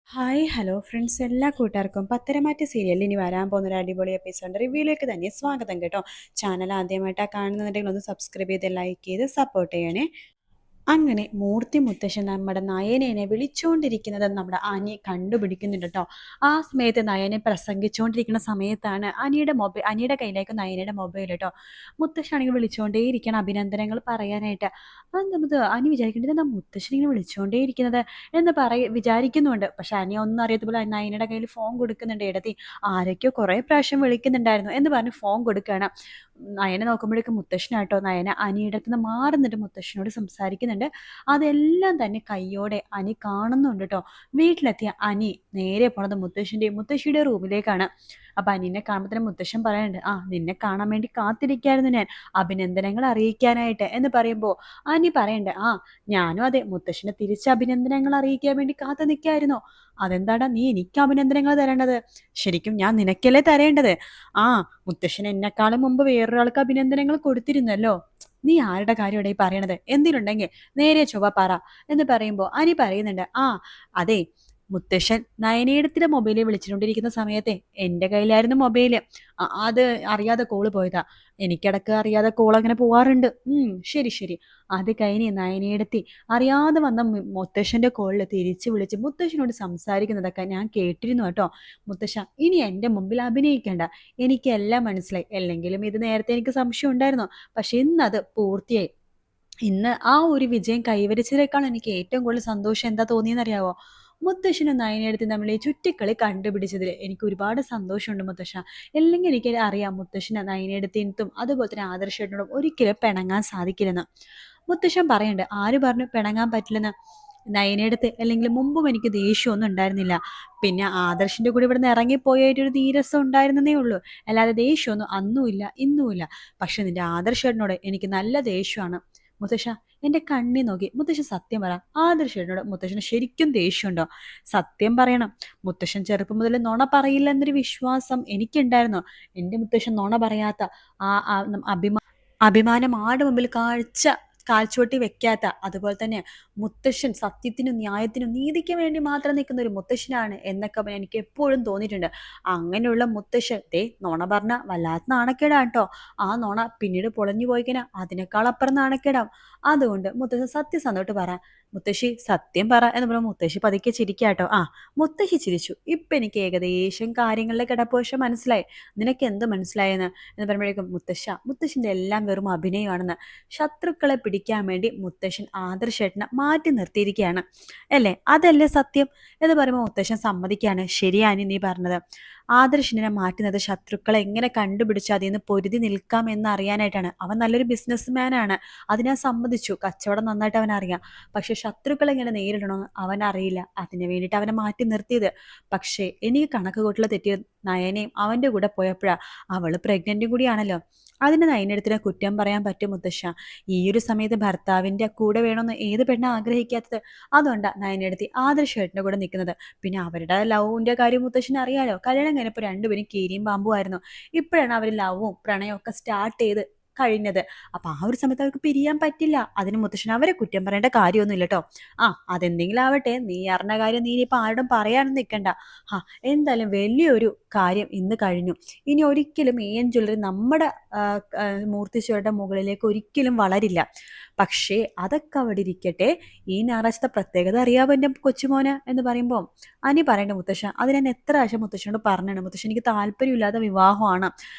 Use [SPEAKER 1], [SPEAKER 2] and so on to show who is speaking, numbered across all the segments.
[SPEAKER 1] Hi hello friends, എല്ലാ കൂട്ടുകാർക്കും പത്തരമാറ്റ് സീരിയലിൽ ഇനി വരാൻ പോകുന്ന ഒരു അടിപൊളി എപ്പിസോഡ് റിവ്യൂയിലേക്ക് തന്നെ സ്വാഗതം കേട്ടോ. ചാനൽ ആദ്യമായിട്ടാണ് കാണുന്നുണ്ടെങ്കിൽ ഒന്ന് സബ്സ്ക്രൈബ് ചെയ്ത് ലൈക്ക് ചെയ്ത് സപ്പോർട്ട് ചെയ്യണേ. അങ്ങനെ മൂർത്തി മുത്തശ്ശൻ നമ്മുടെ നയനേനെ വിളിച്ചുകൊണ്ടിരിക്കുന്നത് നമ്മുടെ അനി കണ്ടുപിടിക്കുന്നുണ്ട് കേട്ടോ. ആ സമയത്ത് നയനെ പ്രസംഗിച്ചുകൊണ്ടിരിക്കുന്ന സമയത്താണ് അനിയുടെ കയ്യിലേക്ക് നയനയുടെ മൊബൈൽ കേട്ടോ. മുത്തശ്ശാണെങ്കിൽ വിളിച്ചുകൊണ്ടേയിരിക്കണം അഭിനന്ദനങ്ങൾ പറയാനായിട്ട്. അത് അനി വിചാരിക്കേണ്ടത് എന്താ മുത്തശ്ശൻ ഇങ്ങനെ വിളിച്ചുകൊണ്ടേയിരിക്കുന്നത് എന്ന് വിചാരിക്കുന്നുണ്ട്. പക്ഷെ അനി ഒന്നും അറിയാത്ത പോലെ നയനയുടെ കയ്യിൽ ഫോൺ കൊടുക്കുന്നുണ്ട്. ഇടത്തി ആരൊക്കെയോ കുറേ പ്രാവശ്യം വിളിക്കുന്നുണ്ടായിരുന്നു എന്ന് പറഞ്ഞ് ഫോൺ കൊടുക്കുകയാണ്. നയനെ നോക്കുമ്പോഴേക്കും മുത്തശ്ശനാട്ടോ. നയന അനിയുടെ അടുത്ത് നിന്ന് മാറുന്നിട്ട് മുത്തശ്ശനോട് സംസാരിക്കുന്നുണ്ട്. അതെല്ലാം തന്നെ കയ്യോടെ അനി കാണുന്നുണ്ട് കേട്ടോ. വീട്ടിലെത്തിയ അനി നേരെ പോണത് മുത്തശ്ശിയുടെ റൂമിലേക്കാണ്. അപ്പൊ അനിനെ കാണുമ്പോൾ തന്നെ മുത്തശ്ശൻ പറയുന്നുണ്ട്, നിന്നെ കാണാൻ വേണ്ടി കാത്തിരിക്കായിരുന്നു ഞാൻ, അഭിനന്ദനങ്ങൾ അറിയിക്കാനായിട്ട് എന്ന് പറയുമ്പോൾ അനി പറയണ്ട്, ഞാനും അതെ, മുത്തശ്ശനെ തിരിച്ച് അഭിനന്ദനങ്ങൾ അറിയിക്കാൻ വേണ്ടി കാത്തു നിൽക്കായിരുന്നു. അതെന്താടാ നീ എനിക്ക് അഭിനന്ദനങ്ങൾ തരേണ്ടത്? ശരിക്കും ഞാൻ നിനക്കല്ലേ തരേണ്ടത്? ആ മുത്തശ്ശൻ എന്നെക്കാളും മുമ്പ് വേറൊരാൾക്ക് അഭിനന്ദനങ്ങൾ കൊടുത്തിരുന്നല്ലോ. നീ ആരുടെ കാര്യമാണ് ഈ പറയണത്? എന്തിനുണ്ടെങ്കിൽ നേരെ ചൊവ്വ പറ എന്ന് പറയുമ്പോൾ അനി പറയുന്നുണ്ട്, അതെ, മുത്തശ്ശൻ നയനയെടുത്തിട്ട് മൊബൈലിൽ വിളിച്ചുകൊണ്ടിരിക്കുന്ന സമയത്തെ എൻ്റെ കയ്യിലായിരുന്നു മൊബൈല്. അത് അറിയാതെ കോള് പോയതാ. എനിക്കിടക്ക് അറിയാതെ കോൾ അങ്ങനെ പോവാറുണ്ട്. ശരി ശരി. അത് കഴിഞ്ഞ് നയനയെടുത്തി അറിയാതെ വന്ന മുത്തശ്ശന്റെ കോളിൽ തിരിച്ചു വിളിച്ച് മുത്തശ്ശനോട് സംസാരിക്കുന്നതൊക്കെ ഞാൻ കേട്ടിരുന്നു കേട്ടോ. മുത്തശ്ശ, ഇനി എൻ്റെ മുമ്പിൽ അഭിനയിക്കേണ്ട, എനിക്കെല്ലാം മനസ്സിലായി. അല്ലെങ്കിലും ഇത് നേരത്തെ എനിക്ക് സംശയം ഉണ്ടായിരുന്നു. പക്ഷെ ഇന്നത് പൂർത്തിയായി. ഇന്ന് ആ ഒരു വിജയം കൈവരിച്ചതിനേക്കാൾ എനിക്ക് ഏറ്റവും കൂടുതൽ സന്തോഷം എന്താ തോന്നിയെന്നറിയാവോ? മുത്തശ്ശനും നയനയെടുത്ത് നമ്മൾ ഈ ചുറ്റിക്കളി കണ്ടുപിടിച്ചതിൽ എനിക്ക് ഒരുപാട് സന്തോഷമുണ്ട് മുത്തശ്ശ. അല്ലെങ്കിൽ എനിക്ക് അറിയാം മുത്തശ്ശന് നയനയെടുത്തിനും അതുപോലെ തന്നെ ആദർശേട്ടനോടും ഒരിക്കലും പിണങ്ങാൻ സാധിക്കില്ലെന്ന്. മുത്തശ്ശൻ പറയുന്നുണ്ട്, ആര് പറഞ്ഞു പിണങ്ങാൻ പറ്റില്ലെന്ന്? നയനയെടുത്ത് അല്ലെങ്കിൽ മുമ്പും എനിക്ക് ദേഷ്യമൊന്നും ഉണ്ടായിരുന്നില്ല. പിന്നെ ആദർശിന്റെ കൂടെ ഇവിടുന്ന് ഇറങ്ങിപ്പോയായിട്ടൊരു നീരസം ഉണ്ടായിരുന്നതേ ഉള്ളൂ. അല്ലാതെ ദേഷ്യമൊന്നും അന്നുമില്ല ഇന്നുമില്ല. പക്ഷെ നിന്റെ ആദർശേട്ടനോട് എനിക്ക് നല്ല ദേഷ്യമാണ്. മുത്തശ്ശ, എന്റെ കണ്ണി നോക്കി മുത്തശ്ശൻ സത്യം പറ, ആദർശേട്ടനോട് മുത്തശ്ശന് ശരിക്കും ദേഷ്യമുണ്ടോ? സത്യം പറയണം. മുത്തശ്ശൻ ചെറുപ്പം മുതൽ നുണ പറയില്ല എന്നൊരു വിശ്വാസം എനിക്കുണ്ടായിരുന്നു. എൻ്റെ മുത്തശ്ശൻ നുണ പറയാത്ത, ആ ആ നം- അഭിമാ അഭിമാനം ആട് മുമ്പിൽ കാൽച്ചുവട്ടി വെക്കാത്ത, അതുപോലെ തന്നെ മുത്തശ്ശൻ സത്യത്തിനും ന്യായത്തിനും നീതിക്കും വേണ്ടി മാത്രം നിൽക്കുന്ന ഒരു മുത്തശ്ശനാണ് എന്നൊക്കെ എനിക്ക് എപ്പോഴും തോന്നിയിട്ടുണ്ട്. അങ്ങനെയുള്ള മുത്തശ്ശൻ നുണ പറഞ്ഞ വല്ലാത്ത നാണക്കേടാണ് കേട്ടോ. ആ നുണ പിന്നീട് പൊളഞ്ഞു പോയിക്കഴിഞ്ഞാൽ അതിനേക്കാൾ അപ്പുറം നാണക്കേടാവും. അതുകൊണ്ട് മുത്തശ്ശൻ സത്യസന്ധമായിട്ട് പറ, മുത്തശ്ശി സത്യം പറ എന്ന് പറയുമ്പോൾ മുത്തശ്ശി പതുക്കെ ചിരിക്കാട്ടോ. മുത്തശ്ശി ചിരിച്ചു. ഇപ്പൊ എനിക്ക് ഏകദേശം കാര്യങ്ങളിലെ കിടപ്പോഷം മനസ്സിലായി. നിനക്ക് എന്ത് മനസ്സിലായെന്ന് എന്ന് പറയുമ്പോഴേക്കും മുത്തശ്ശിന്റെ എല്ലാം വെറും അഭിനയമാണെന്ന്. ശത്രുക്കളെ പിടിക്കാൻ വേണ്ടി മുത്തശ്ശൻ ആദർശേട്ടനെ മാറ്റി നിർത്തിയിരിക്കുകയാണ് അല്ലേ? അതല്ലേ സത്യം എന്ന് പറയുമ്പോൾ മുത്തശ്ശൻ സമ്മതിക്കാണ്. ശരിയാണ് നീ പറഞ്ഞത്. ആദർശിനെ മാറ്റുന്നത് ശത്രുക്കളെ എങ്ങനെ കണ്ടുപിടിച്ച് അതിൽ നിന്ന് പൊരുതി നിൽക്കാം എന്ന് അറിയാനായിട്ടാണ്. അവൻ നല്ലൊരു ബിസിനസ് ആണ്, അതിനെ സമ്മതിച്ചു. കച്ചവടം നന്നായിട്ട് അവൻ അറിയാം. പക്ഷെ ശത്രുക്കളെ എങ്ങനെ നേരിടണമെന്ന് അവൻ അറിയില്ല. അതിന് വേണ്ടിയിട്ട് അവനെ മാറ്റി നിർത്തിയത്. പക്ഷേ എനിക്ക് കണക്ക് കൂട്ടൽ തെറ്റിയ നയനയും അവന്റെ കൂടെ പോയപ്പോഴാ. അവള് പ്രഗ്നന്റും കൂടിയാണല്ലോ. അതിന് നയനെടുത്തിനെ കുറ്റം പറയാൻ പറ്റും മുത്തശ്ശ. ഈ ഒരു സമയത്ത് ഭർത്താവിന്റെ കൂടെ വേണമെന്ന് ഏത് പെണ്ണ ആഗ്രഹിക്കാത്തത്? അതുകൊണ്ടാ നയനെടുത്തി ആദർശേട്ടന്റെ കൂടെ നിൽക്കുന്നത്. പിന്നെ അവരുടെ ലവിന്റെ കാര്യം മുത്തശ്ശന് അറിയാലോ. കല്യാണം കഴിഞ്ഞപ്പോൾ രണ്ടുപേരും കീരിയും പാമ്പും ആയിരുന്നു. ഇപ്പോഴാണ് അവർ ലവും പ്രണയവും ഒക്കെ സ്റ്റാർട്ട് ചെയ്ത് കഴിഞ്ഞത്. അപ്പൊ ആ ഒരു സമയത്ത് അവർക്ക് പിരിയാൻ പറ്റില്ല. അതിന് മുത്തശ്ശൻ അവരെ കുറ്റം പറയേണ്ട കാര്യമൊന്നുമില്ല കേട്ടോ. അതെന്തെങ്കിലും ആവട്ടെ, നീ അറിഞ്ഞ കാര്യം നീ ഇനിയിപ്പോൾ ആരോടും പറയാനൊന്നും നിൽക്കണ്ട. എന്തായാലും വലിയൊരു കാര്യം ഇന്ന് കഴിഞ്ഞു. ഇനി ഒരിക്കലും ജ്വല്ലറി നമ്മുടെ മൂർത്തിശ്വരുടെ മുകളിലേക്ക് ഒരിക്കലും വളരില്ല. പക്ഷേ അതൊക്കെ അവിടെ ഇരിക്കട്ടെ. ഈ ഞായറാഴ്ചത്തെ പ്രത്യേകത അറിയാവോ എൻ്റെ കൊച്ചുമോന് എന്ന് പറയുമ്പോൾ അനി പറയേണ്ട മുത്തശ്ശ, അത് ഞാൻ എത്ര പ്രാവശ്യം മുത്തശ്ശനോട് പറഞ്ഞാണ്. മുത്തശ്ശൻ എനിക്ക് താല്പര്യമില്ലാത്ത വിവാഹമാണ്.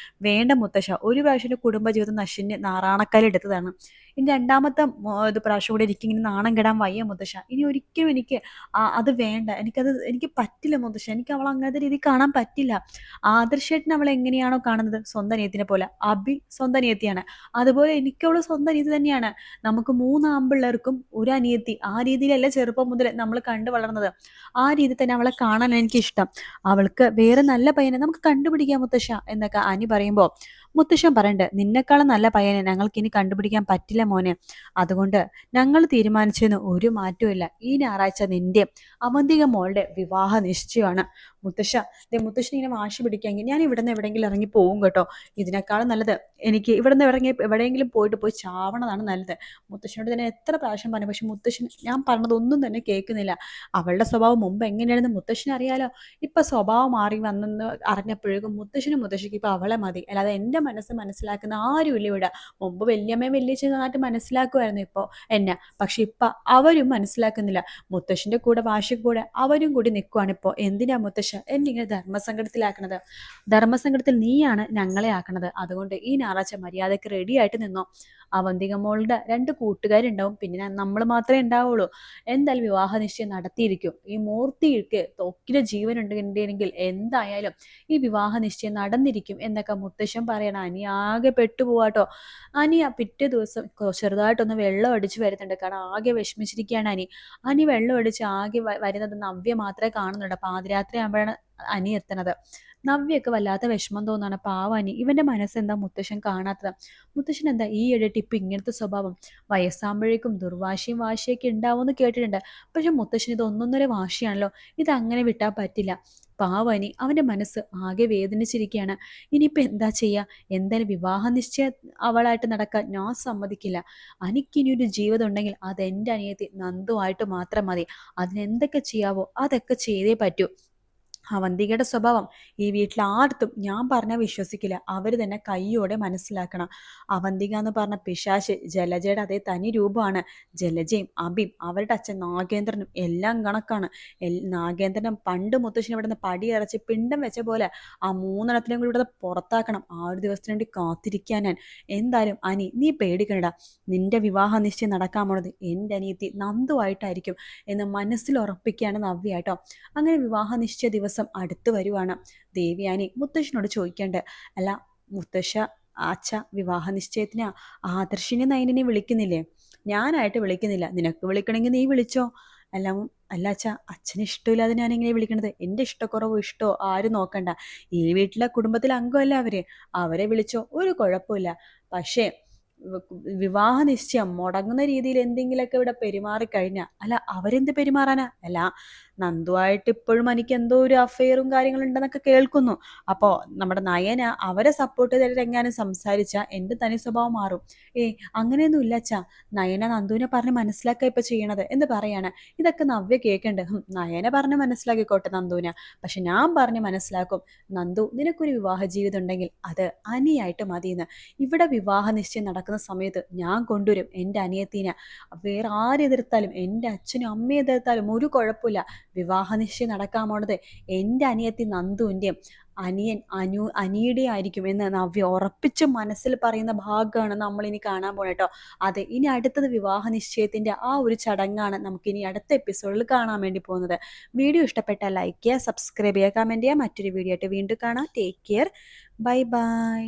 [SPEAKER 1] വേണ്ട മുത്തശ്ശ, ഒരു പ്രാവശ്യം എൻ്റെ കുടുംബജീവിതം നാറാണക്കല്ലെടുത്തതാണ്. ഇനി രണ്ടാമത്തെ ഇത് പ്രാവശ്യം കൂടെ എനിക്കിങ്ങനെ നാണം കെടാൻ വയ്യ മുത്തശ്ശ. ഇനി ഒരിക്കലും എനിക്ക് അത് വേണ്ട. എനിക്ക് പറ്റില്ല മുത്തശ്ശ. എനിക്ക് അവൾ അങ്ങനത്തെ രീതി കാണാൻ പറ്റില്ല. ആദർശേട്ടൻ അവളെ എങ്ങനെയാണോ കാണുന്നത്, സ്വന്തം അനിയത്തിനെ പോലെ, അഭി സ്വന്തം അനിയത്തിയാണ്. അതുപോലെ എനിക്കവള് സ്വന്തം അനിയത്തി തന്നെയാണ്. നമുക്ക് 3 ആൺപിള്ളേർക്കും ഒരു അനിയത്തി. ആ രീതിയിലല്ല ചെറുപ്പം മുതൽ നമ്മൾ കണ്ടു വളർന്നത്. ആ രീതി തന്നെ അവളെ കാണാൻ എനിക്കിഷ്ടം. അവൾക്ക് വേറെ നല്ല പയ്യനെ നമുക്ക് കണ്ടുപിടിക്കാം മുത്തശ്ശ എന്നൊക്കെ അനി പറയുമ്പോൾ മുത്തശ്ശൻ പറയണ്ട്, നിന്നെക്കാളും നല്ല പയ്യനെ ഞങ്ങൾക്ക് ഇനി കണ്ടുപിടിക്കാൻ പറ്റില്ല മോനെ. അതുകൊണ്ട് ഞങ്ങൾ തീരുമാനിച്ചതിന് ഒരു മാറ്റവും ഇല്ല. ഈ ഞായറാഴ്ച നിന്റെ അവന്തിക മോളുടെ വിവാഹ നിശ്ചയമാണ്. മുത്തശ്ശ മുത്തശ്ശൻ ഇങ്ങനെ വാശി പിടിക്കാമെങ്കിൽ ഞാൻ ഇവിടെ നിന്ന് എവിടെയെങ്കിലും ഇറങ്ങി പോകും കേട്ടോ. ഇതിനേക്കാളും നല്ലത് എനിക്ക് ഇവിടെ നിന്ന് ഇറങ്ങി എവിടെയെങ്കിലും പോയി ചാവണതാണ് നല്ലത്. മുത്തശ്ശനോട് തന്നെ എത്ര പ്രാവശ്യം പറഞ്ഞു, പക്ഷെ മുത്തശ്ശൻ ഞാൻ പറഞ്ഞതൊന്നും തന്നെ കേൾക്കുന്നില്ല. അവളുടെ സ്വഭാവം മുമ്പ് എങ്ങനെയാണെന്ന് മുത്തശ്ശന് അറിയാലോ. ഇപ്പൊ സ്വഭാവം മാറി വന്നെന്ന് അറിഞ്ഞപ്പോഴേക്കും മുത്തശ്ശിക്ക് ഇപ്പൊ അവളെ മതി, അല്ലാതെ എൻ്റെ മനസ്സ് മനസ്സിലാക്കുന്ന ആരുമില്ല ഇവിടെ. മുമ്പ് വല്യമ്മയും വല്യച്ഛൻ നന്നായിട്ട് മനസ്സിലാക്കുമായിരുന്നു ഇപ്പൊ എന്നെ, പക്ഷെ ഇപ്പൊ അവരും മനസ്സിലാക്കുന്നില്ല. മുത്തശ്ശന്റെ കൂടെ വാശിക്ക് കൂടെ അവരും കൂടി നിൽക്കുവാണ് ഇപ്പോ. എന്തിനാ മുത്തശ്ശ എന്നിങ്ങനെ ധർമ്മസങ്കടത്തിലാക്കണത്? ധർമ്മസങ്കടത്തിൽ നീയാണ് ഞങ്ങളെ ആക്കണത്. അതുകൊണ്ട് ഈ ഞായറാഴ്ച മര്യാദക്ക് റെഡി ആയിട്ട് നിന്നോ. അവന്തിക മോളുടെ 2 കൂട്ടുകാരുണ്ടാവും, പിന്നെ നമ്മൾ മാത്രമേ ഉണ്ടാവുള്ളൂ. എന്തായാലും വിവാഹ നിശ്ചയം നടത്തിയിരിക്കും. ഈ മൂർത്തിക്ക് തൊക്കിലെ ജീവൻ ഉണ്ടെങ്കിൽ എന്തായാലും ഈ വിവാഹ നിശ്ചയം നടന്നിരിക്കും എന്നൊക്കെ മുത്തശ്ശൻ പറയണം. അനി ആകെ പെട്ടുപോവാട്ടോ. അനി പിറ്റേ ദിവസം ചെറുതായിട്ടൊന്ന് വെള്ളം അടിച്ചു വരുന്നുണ്ട്, കാരണം ആകെ വിഷമിച്ചിരിക്കുകയാണ് അനി വെള്ളം അടിച്ച് ആകെ വരുന്നത് നവ്യ മാത്രമേ കാണുന്നുണ്ട്. പാതിരാത്രി ആകുമ്പോഴാണ് അനി എത്തണത്. നവ്യൊക്കെ വല്ലാത്ത വിഷമം തോന്നാണ്. പാവാനി, ഇവന്റെ മനസ്സെന്താ മുത്തശ്ശൻ കാണാത്തത്? മുത്തശ്ശൻ എന്താ ഈ ഇടയിട്ട് ഇപ്പൊ ഇങ്ങനത്തെ സ്വഭാവം? വയസ്സാകുമ്പോഴേക്കും ദുർവാശിയും വാശിയൊക്കെ ഉണ്ടാവുമെന്ന് കേട്ടിട്ടുണ്ട്, പക്ഷെ മുത്തശ്ശൻ ഇത് ഒന്നൊന്നര വാശിയാണല്ലോ. ഇത് അങ്ങനെ വിട്ടാൽ പറ്റില്ല. പാവനി, അവന്റെ മനസ്സ് ആകെ വേദനിച്ചിരിക്കുകയാണ്. ഇനിയിപ്പോൾ എന്താ ചെയ്യുക? എന്തായാലും വിവാഹ നിശ്ചയം അവളായിട്ട് നടക്കാൻ ഞാൻ സമ്മതിക്കില്ല. എനിക്കിനിയൊരു ജീവിതം ഉണ്ടെങ്കിൽ അതെൻ്റെ അനിയത്തി നന്ദുവായിട്ട് മാത്രം മതി. അതിനെന്തൊക്കെ ചെയ്യാവോ അതൊക്കെ ചെയ്തേ പറ്റൂ. അവന്തികയുടെ സ്വഭാവം ഈ വീട്ടിൽ ആർത്തും ഞാൻ പറഞ്ഞാൽ വിശ്വസിക്കില്ല. അവർ തന്നെ കയ്യോടെ മനസ്സിലാക്കണം. അവന്തിക എന്ന് പറഞ്ഞ പിശാശ് ജലജയുടെ അതേ തനി രൂപമാണ്. ജലജയും അബിയും അവരുടെ അച്ഛൻ നാഗേന്ദ്രനും എല്ലാം കണക്കാണ്. നാഗേന്ദ്രനും പണ്ട് മുത്തശ്ശിനെ ഇവിടെ നിന്ന് പടിയറച്ച് പിണ്ടം വെച്ച പോലെ ആ 3 എണ്ണത്തിനെയും കൂടി ഇവിടെ പുറത്താക്കണം. ആ ഒരു ദിവസത്തിന് വേണ്ടി കാത്തിരിക്കാൻ ഞാൻ. എന്തായാലും അനി, നീ പേടിക്കണ്ട. നിന്റെ വിവാഹ നിശ്ചയം നടക്കാൻ പോണത് എൻ്റെ അനിയത്തി നന്ദുവായിട്ടായിരിക്കും എന്ന് മനസ്സിൽ ഉറപ്പിക്കുകയാണ് നവ്യ കേട്ടോ. അങ്ങനെ വിവാഹ നിശ്ചയ ദിവസം അടുത്ത് വരുവാണ്. ദേവയാനി മുത്തശ്ശനോട് ചോദിക്കണ്ട്, അല്ല മുത്തശ്ശ, അച്ഛ വിവാഹ നിശ്ചയത്തിന് ആദർശിനെ നയനെ വിളിക്കുന്നില്ലേ? ഞാനായിട്ട് വിളിക്കുന്നില്ല, നിനക്ക് വിളിക്കണമെങ്കിൽ നീ വിളിച്ചോ. അല്ല അച്ഛ, അച്ഛന് ഇഷ്ടമില്ലാതെ ഞാൻ എങ്ങനെ വിളിക്കണത്? എൻ്റെ ഇഷ്ടക്കുറവോ ഇഷ്ടമോ ആരും നോക്കണ്ട. ഈ വീട്ടിലെ കുടുംബത്തിലെ അംഗമല്ല അവരെ വിളിച്ചോ, ഒരു കുഴപ്പമില്ല. പക്ഷേ വിവാഹ നിശ്ചയം മുടങ്ങുന്ന രീതിയിൽ എന്തെങ്കിലുമൊക്കെ ഇവിടെ പെരുമാറിക്കഴിഞ്ഞാൽ, അല്ല അവരെന്ത് പെരുമാറാനാ? അല്ല നന്ദുവായിട്ട് ഇപ്പോഴും എനിക്ക് എന്തോ ഒരു അഫെയറും കാര്യങ്ങളുണ്ടെന്നൊക്കെ കേൾക്കുന്നു. അപ്പോൾ നമ്മുടെ നയന അവരെ സപ്പോർട്ട് ചെയ്തിട്ട് എങ്ങാനും സംസാരിച്ചാൽ എൻ്റെ തനി സ്വഭാവം മാറും. അങ്ങനെയൊന്നും ഇല്ല അച്ഛാ, നയന നന്ദുവിനെ പറഞ്ഞ് മനസ്സിലാക്കുക ഇപ്പൊ ചെയ്യണത് എന്ന് പറയാണ്. ഇതൊക്കെ നവ്യ കേൾക്കണ്ട്. നയന പറഞ്ഞ് മനസ്സിലാക്കിക്കോട്ടെ നന്ദുവിനെ, പക്ഷെ ഞാൻ പറഞ്ഞ് മനസ്സിലാക്കും. നന്ദു, നിനക്കൊരു വിവാഹ ജീവിതം ഉണ്ടെങ്കിൽ അത് അനിയായിട്ട് മതിയെന്ന്. ഇവിടെ വിവാഹ നിശ്ചയം നടക്കുന്ന സമയത്ത് ഞാൻ കൊണ്ടുവരും എൻ്റെ അനിയത്തിനെ. വേറെ ആരെതിർത്താലും, എൻ്റെ അച്ഛനും അമ്മയെ എതിർത്താലും ഒരു കുഴപ്പമില്ല. വിവാഹ നിശ്ചയം നടക്കാൻ പോണത് എൻ്റെ അനിയത്തി നന്ദുവിൻ്റെയും അനിയൻ അനിയുടെ ആയിരിക്കും എന്ന് നവ്യ ഉറപ്പിച്ച് മനസ്സിൽ പറയുന്ന ഭാഗമാണ് നമ്മൾ ഇനി കാണാൻ പോണ കേട്ടോ. അതെ, ഇനി അടുത്തത് വിവാഹ നിശ്ചയത്തിന്റെ ആ ഒരു ചടങ്ങാണ് നമുക്ക് ഇനി അടുത്ത എപ്പിസോഡിൽ കാണാൻ വേണ്ടി പോകുന്നത്. വീഡിയോ ഇഷ്ടപ്പെട്ടാൽ ലൈക്ക് ചെയ്യുക, സബ്സ്ക്രൈബ് ചെയ്യുക, കമന്റ് ചെയ്യുക. മറ്റൊരു വീഡിയോ ആയിട്ട് വീണ്ടും കാണാം. Take care, bye bye.